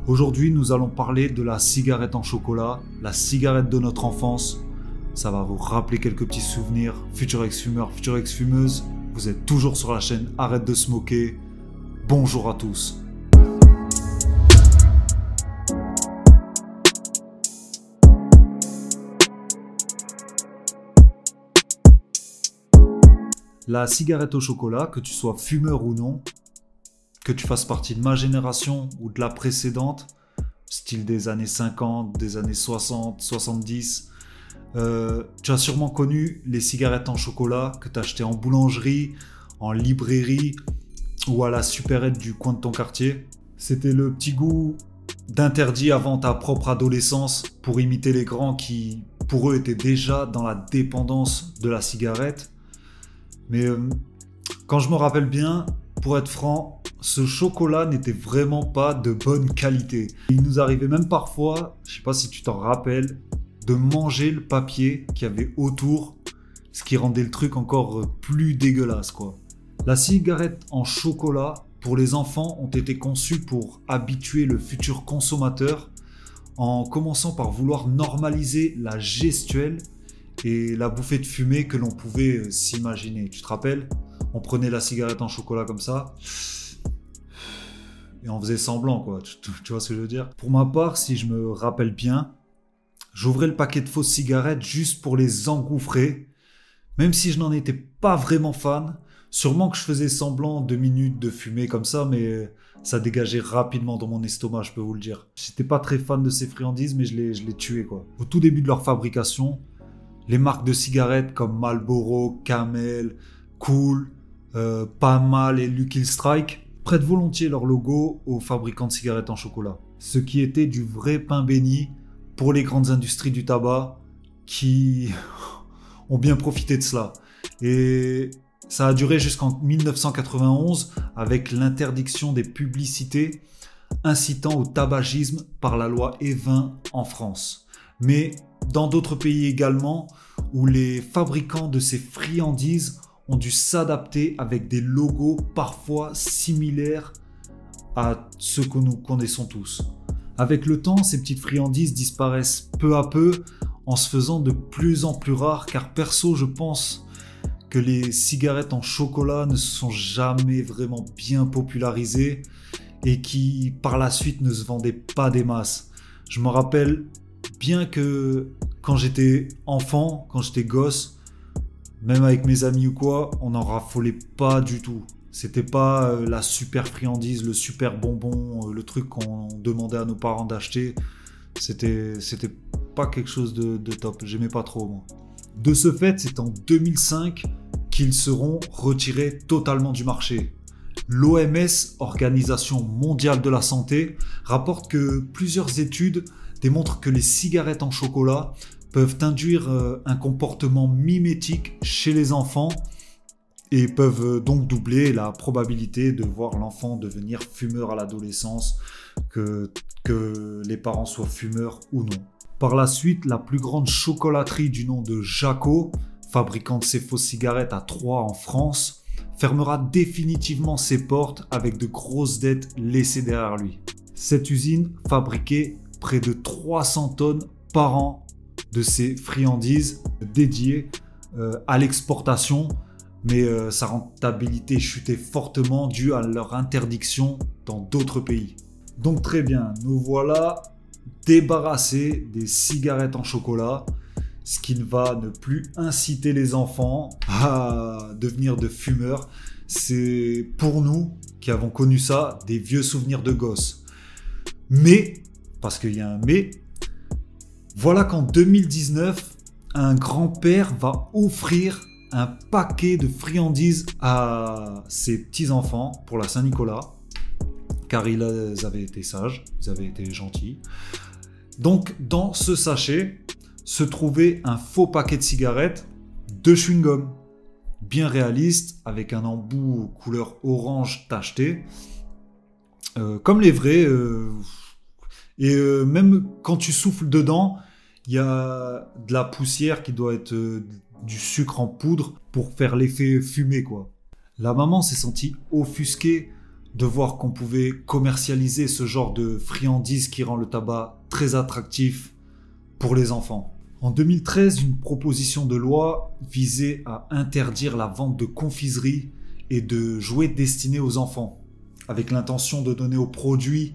Aujourd'hui, nous allons parler de la cigarette en chocolat, la cigarette de notre enfance. Ça va vous rappeler quelques petits souvenirs. Futur ex-fumeur, future ex-fumeuse, vous êtes toujours sur la chaîne Arrête de smoker. Bonjour à tous. La cigarette au chocolat, que tu sois fumeur ou non, que tu fasses partie de ma génération ou de la précédente, style des années 50, des années 60, 70, tu as sûrement connu les cigarettes en chocolat que tu achetais en boulangerie, en librairie ou à la supérette du coin de ton quartier. C'était le petit goût d'interdit avant ta propre adolescence pour imiter les grands qui, pour eux, étaient déjà dans la dépendance de la cigarette. Mais quand je me rappelle bien, pour être franc, ce chocolat n'était vraiment pas de bonne qualité. Il nous arrivait même parfois, je sais pas si tu t'en rappelles, de manger le papier qu'il y avait autour, ce qui rendait le truc encore plus dégueulasse, quoi. La cigarette en chocolat, pour les enfants, ont été conçues pour habituer le futur consommateur en commençant par vouloir normaliser la gestuelle et la bouffée de fumée que l'on pouvait s'imaginer. Tu te rappelles ? On prenait la cigarette en chocolat comme ça et on faisait semblant, quoi. Tu vois ce que je veux dire ? Pour ma part, si je me rappelle bien, j'ouvrais le paquet de fausses cigarettes juste pour les engouffrer, même si je n'en étais pas vraiment fan. Sûrement que je faisais semblant 2 minutes de fumer comme ça, mais ça dégageait rapidement dans mon estomac, je peux vous le dire. J'étais pas très fan de ces friandises, mais je les tuais, quoi. Au tout début de leur fabrication, les marques de cigarettes comme Marlboro, Camel, Cool, Pas Mal et Lucky Strike prêtent volontiers leur logo aux fabricants de cigarettes en chocolat. Ce qui était du vrai pain béni pour les grandes industries du tabac qui ont bien profité de cela. Et ça a duré jusqu'en 1991 avec l'interdiction des publicités incitant au tabagisme par la loi E20 en France. Mais dans d'autres pays également, où les fabricants de ces friandises ont dû s'adapter avec des logos parfois similaires à ceux que nous connaissons tous. Avec le temps, ces petites friandises disparaissent peu à peu en se faisant de plus en plus rares, car perso, je pense que les cigarettes en chocolat ne se sont jamais vraiment bien popularisées et qui, par la suite, ne se vendaient pas des masses. Je me rappelle bien que quand j'étais enfant, quand j'étais gosse, même avec mes amis ou quoi, on n'en raffolait pas du tout. C'était pas la super friandise, le super bonbon, le truc qu'on demandait à nos parents d'acheter. C'était pas quelque chose de top. J'aimais pas trop, moi. De ce fait, c'est en 2005 qu'ils seront retirés totalement du marché. L'OMS, Organisation mondiale de la santé, rapporte que plusieurs études démontrent que les cigarettes en chocolat peuvent induire un comportement mimétique chez les enfants et peuvent donc doubler la probabilité de voir l'enfant devenir fumeur à l'adolescence, que les parents soient fumeurs ou non. Par la suite, la plus grande chocolaterie du nom de Jaco, fabricant de ces fausses cigarettes à Troyes en France, fermera définitivement ses portes avec de grosses dettes laissées derrière lui. Cette usine fabriquait près de 300 tonnes par an de ces friandises dédiées à l'exportation, mais sa rentabilité chutait fortement due à leur interdiction dans d'autres pays. Donc très bien, nous voilà débarrassés des cigarettes en chocolat, ce qui ne va ne plus inciter les enfants à devenir de fumeurs. C'est pour nous qui avons connu ça des vieux souvenirs de gosses. Mais, parce qu'il y a un mais, voilà qu'en 2019, un grand-père va offrir un paquet de friandises à ses petits-enfants pour la Saint-Nicolas, car ils avaient été sages, ils avaient été gentils. Donc, dans ce sachet se trouvait un faux paquet de cigarettes de chewing-gum, bien réaliste, avec un embout couleur orange tacheté, comme les vrais. Et même quand tu souffles dedans, il y a de la poussière qui doit être du sucre en poudre pour faire l'effet fumé, quoi. La maman s'est sentie offusquée de voir qu'on pouvait commercialiser ce genre de friandise qui rend le tabac très attractif pour les enfants. En 2013, une proposition de loi visait à interdire la vente de confiseries et de jouets destinés aux enfants, avec l'intention de donner au produit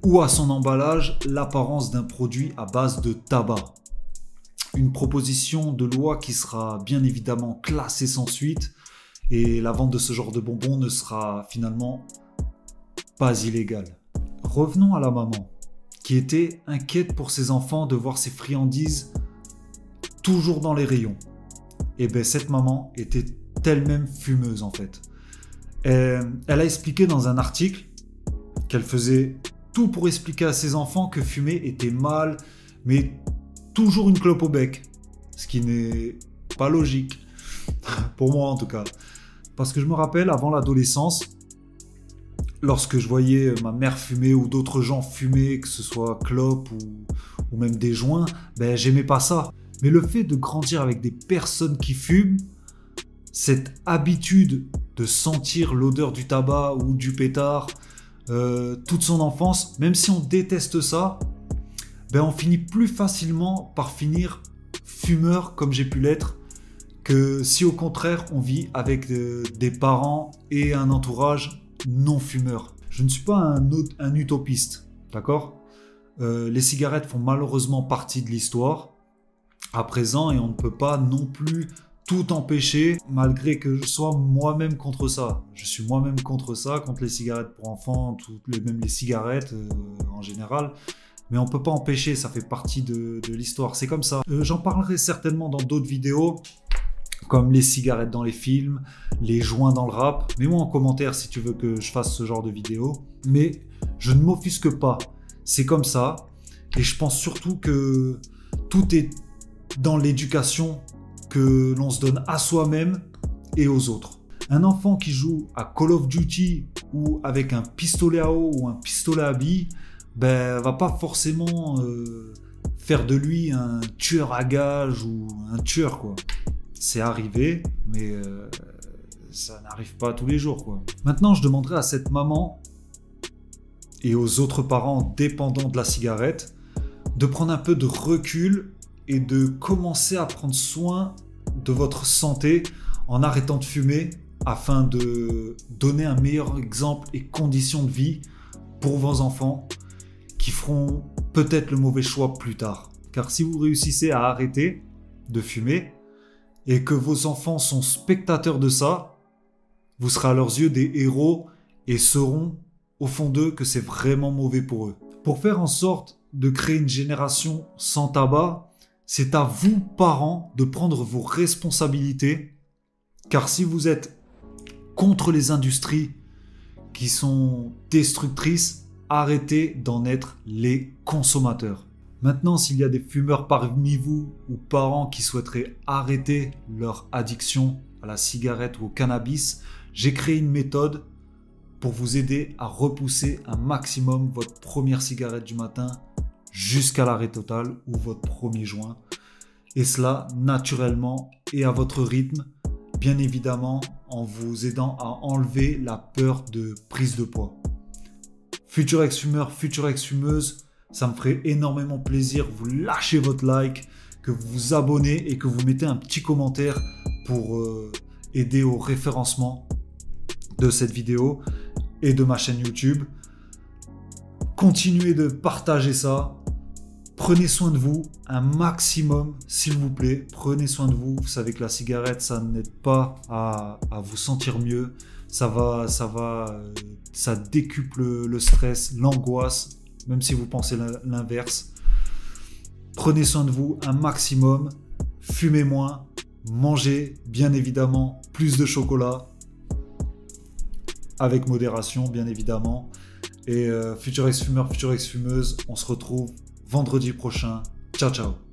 ou à son emballage l'apparence d'un produit à base de tabac. Une proposition de loi qui sera bien évidemment classée sans suite, et la vente de ce genre de bonbons ne sera finalement pas illégale. Revenons à la maman, qui était inquiète pour ses enfants de voir ses friandises toujours dans les rayons. Et bien cette maman était elle-même fumeuse en fait. Elle a expliqué dans un article qu'elle faisait tout pour expliquer à ses enfants que fumer était mal, mais toujours une clope au bec. Ce qui n'est pas logique. Pour moi en tout cas. Parce que je me rappelle, avant l'adolescence, lorsque je voyais ma mère fumer ou d'autres gens fumer, que ce soit clope ou même des joints, ben j'aimais pas ça. Mais le fait de grandir avec des personnes qui fument, cette habitude de sentir l'odeur du tabac ou du pétard toute son enfance, même si on déteste ça, ben on finit plus facilement par finir fumeur comme j'ai pu l'être que si au contraire on vit avec des parents et un entourage non fumeur. Je ne suis pas un utopiste, d'accord ? Les cigarettes font malheureusement partie de l'histoire à présent et on ne peut pas non plus tout empêcher malgré que je sois moi-même contre ça. Je suis moi-même contre ça, contre les cigarettes pour enfants, même les cigarettes en général. Mais on ne peut pas empêcher, ça fait partie de l'histoire, c'est comme ça. J'en parlerai certainement dans d'autres vidéos, comme les cigarettes dans les films, les joints dans le rap. Mets-moi en commentaire si tu veux que je fasse ce genre de vidéo. Mais je ne m'offusque pas, c'est comme ça. Et je pense surtout que tout est dans l'éducation que l'on se donne à soi-même et aux autres. Un enfant qui joue à Call of Duty ou avec un pistolet à eau ou un pistolet à billes, ben, va pas forcément faire de lui un tueur à gages ou un tueur, quoi. C'est arrivé, mais ça n'arrive pas tous les jours, quoi. Maintenant, je demanderai à cette maman et aux autres parents dépendants de la cigarette de prendre un peu de recul et de commencer à prendre soin de votre santé en arrêtant de fumer afin de donner un meilleur exemple et conditions de vie pour vos enfants qui feront peut-être le mauvais choix plus tard. Car si vous réussissez à arrêter de fumer et que vos enfants sont spectateurs de ça, vous serez à leurs yeux des héros et sauront au fond d'eux que c'est vraiment mauvais pour eux. Pour faire en sorte de créer une génération sans tabac, c'est à vous, parents, de prendre vos responsabilités, car si vous êtes contre les industries qui sont destructrices, arrêtez d'en être les consommateurs. Maintenant, s'il y a des fumeurs parmi vous ou parents qui souhaiteraient arrêter leur addiction à la cigarette ou au cannabis, j'ai créé une méthode pour vous aider à repousser un maximum votre première cigarette du matin jusqu'à l'arrêt total ou votre premier joint. Et cela naturellement et à votre rythme, bien évidemment en vous aidant à enlever la peur de prise de poids. Futur ex-fumeur, future ex-fumeuse, ça me ferait énormément plaisir que vous lâchez votre like, que vous vous abonnez et que vous mettez un petit commentaire pour aider au référencement de cette vidéo et de ma chaîne YouTube. Continuez de partager ça. Prenez soin de vous un maximum, s'il vous plaît. Prenez soin de vous. Vous savez que la cigarette, ça n'aide pas à vous sentir mieux. Ça décuple le stress, l'angoisse, même si vous pensez l'inverse. Prenez soin de vous un maximum. Fumez moins. Mangez, bien évidemment, plus de chocolat. Avec modération, bien évidemment. Et futur ex-fumeur, future ex-fumeuse, on se retrouve vendredi prochain. Ciao, ciao.